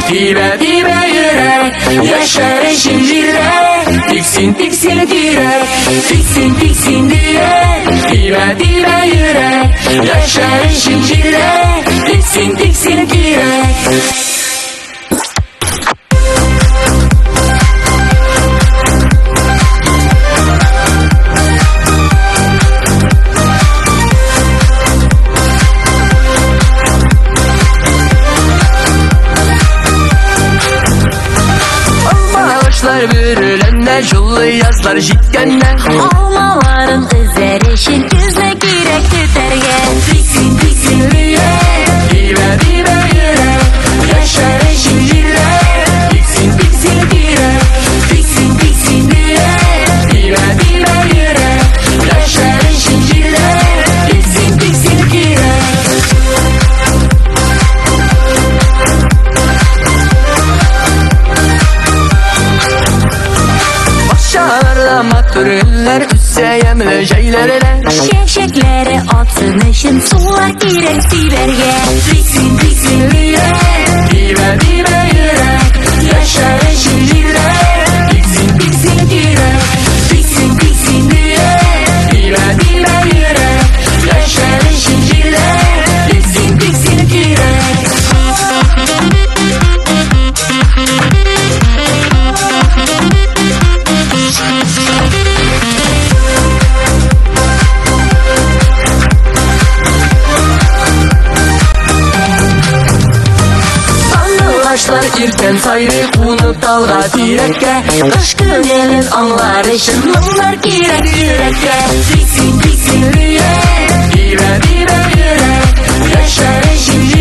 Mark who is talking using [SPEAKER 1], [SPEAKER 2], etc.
[SPEAKER 1] Dibe dibe yürek, yaşar eşincirde. Tiksin tiksin direk, tiksin tiksin direk. Dibe dibe yürek, yaşar eşincirde. Tiksin tiksin direk. Bürülenler, yollu yazlar jitkenler.
[SPEAKER 2] Olmaların özerişin üzme girek tüterge.
[SPEAKER 1] Tiksin tiksin direk, dibe dibe yürek, yaşar eşincirde. Tiksin tiksin direk, tiksin tiksin direk. Dibe dibe yürek, yaşar eşincirde. Tiksin tiksin direk. Başarılı matürüller, üsse yemle şeylerler.
[SPEAKER 2] Şeşekleri atın eşin sular girek siberge.
[SPEAKER 1] Tiksin tiksin direk, dibe dibe yürek, yaşar eşincirde. Tiksin tiksin direk, tiksin tiksin direk. Dibe dibe yürek, yaşar eşincirde. Tiksin tiksin direk. Başlar irken sayrı unut dalga direkke. Aşkın elin anlar eşin anlar girek yürekke. Tiksin tiksin direk, dibe dibe yürek, yaşar eşin